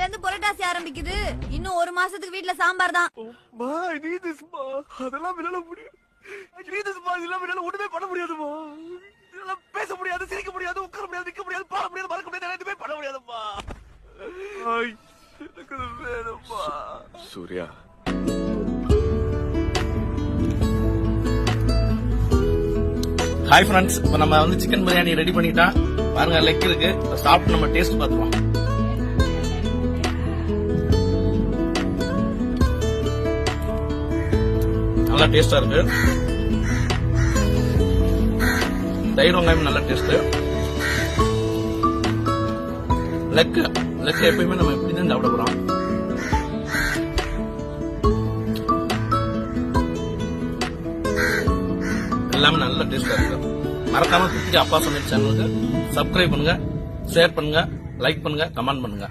இருந்து புரட்டாசி ஆரம்பிக்குது. இன்னும் 1 மாசத்துக்கு வீட்ல சாம்பார் தான். அதெல்லாம் விளையாட முடியும். ஒண்ணுமே பண்ண முடியாதுமா. பேச முடியாது, சிரிக்க முடியாது, உட்கார முடியாது, நிக்க முடியாது, பாட முடியாது, மறக்க முடியாது, எதுவுமே பண்ண முடியாதுமா. எனக்கு வேணும்மா. சூர்யா, ஹாய் ஃப்ரெண்ட்ஸ், இப்போ நம்ம வந்து சிக்கன் பிரியாணி ரெடி பண்ணிட்டா பாருங்க. லெக் இருக்கு, சாப்பிட்டு நம்ம டேஸ்ட் பார்த்துருவோம். நல்லா டேஸ்டா இருக்கு. தயிர் வெங்காயம் நல்ல டேஸ்ட். லெக் எப்பயுமே நம்ம எப்படிதான் சாப்பிட போறோம். எல்லாமே நல்ல டேஸ்டா இருக்கு. மறக்காம குட்டி அப்பா சமையல் சேனலுக்கு சப்ஸ்கிரைப் பண்ணுங்க, ஷேர் பண்ணுங்க, லைக் பண்ணுங்க, கமெண்ட் பண்ணுங்க.